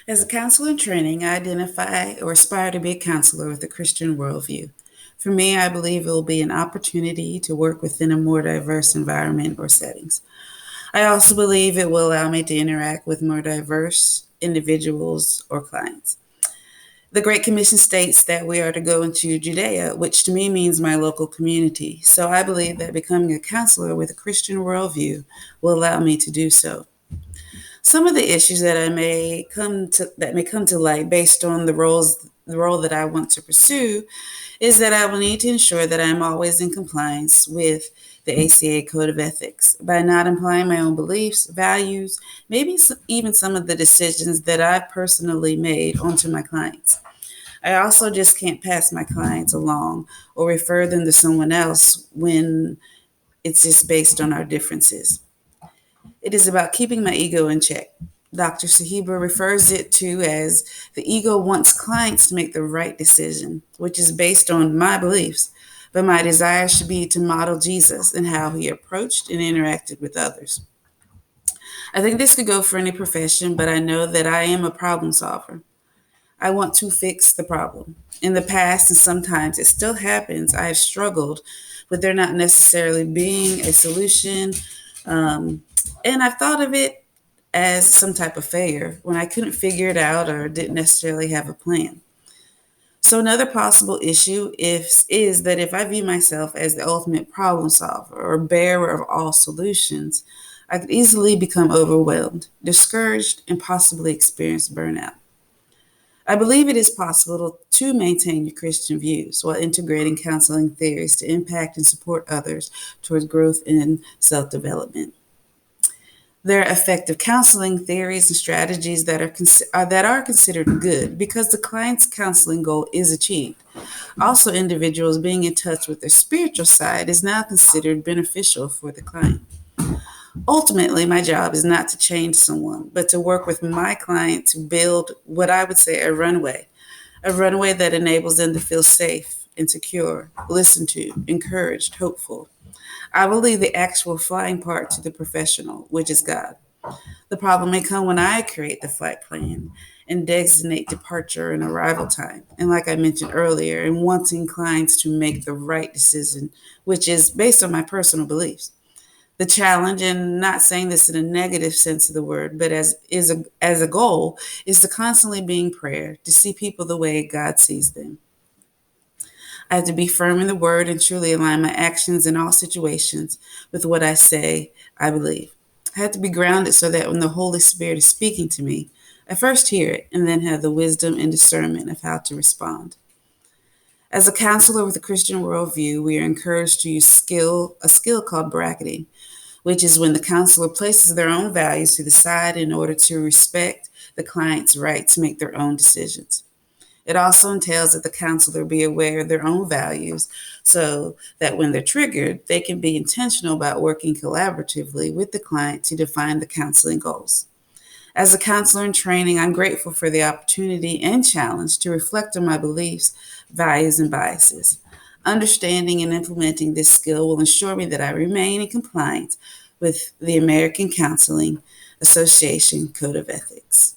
As a counselor in training, I identify or aspire to be a counselor with a Christian worldview. For me, I believe it will be an opportunity to work within a more diverse environment or settings. I also believe it will allow me to interact with more diverse individuals or clients. The Great Commission states that we are to go into Judea, which to me means my local community. So I believe that becoming a counselor with a Christian worldview will allow me to do so. Some of the issues that may come to light based on the role that I want to pursue is that I will need to ensure that I'm always in compliance with the ACA Code of Ethics by not implying my own beliefs, values, maybe even some of the decisions that I've personally made onto my clients. I also just can't pass my clients along or refer them to someone else when it's just based on our differences. It is about keeping my ego in check. Dr. Sahiba refers it to as the ego wants clients to make the right decision, which is based on my beliefs, but my desire should be to model Jesus and how he approached and interacted with others. I think this could go for any profession, but I know that I am a problem solver. I want to fix the problem. In the past, and sometimes it still happens, I have struggled with there not necessarily being a solution. Um, and I've thought of it as some type of failure when I couldn't figure it out or didn't necessarily have a plan. So another possible issue is that if I view myself as the ultimate problem solver or bearer of all solutions, I could easily become overwhelmed, discouraged, and possibly experience burnout. I believe it is possible to maintain your Christian views while integrating counseling theories to impact and support others towards growth and self development. There are effective counseling theories and strategies that are considered good because the client's counseling goal is achieved. Also, individuals being in touch with their spiritual side is now considered beneficial for the client. Ultimately, my job is not to change someone, but to work with my client to build what I would say a runway that enables them to feel safe and secure, listened to, encouraged, hopeful. I will leave the actual flying part to the professional, which is God. The problem may come when I create the flight plan and designate departure and arrival time. And like I mentioned earlier, in wanting clients to make the right decision, which is based on my personal beliefs. The challenge, and not saying this in a negative sense of the word, but as a goal, is to constantly be in prayer to see people the way God sees them. I have to be firm in the word and truly align my actions in all situations with what I say I believe. I have to be grounded so that when the Holy Spirit is speaking to me, I first hear it and then have the wisdom and discernment of how to respond. As a counselor with a Christian worldview, we are encouraged to use a skill called bracketing, which is when the counselor places their own values to the side in order to respect the client's right to make their own decisions. It also entails that the counselor be aware of their own values so that when they're triggered, they can be intentional about working collaboratively with the client to define the counseling goals. As a counselor in training, I'm grateful for the opportunity and challenge to reflect on my beliefs, values, and biases. Understanding and implementing this skill will ensure me that I remain in compliance with the American Counseling Association Code of Ethics.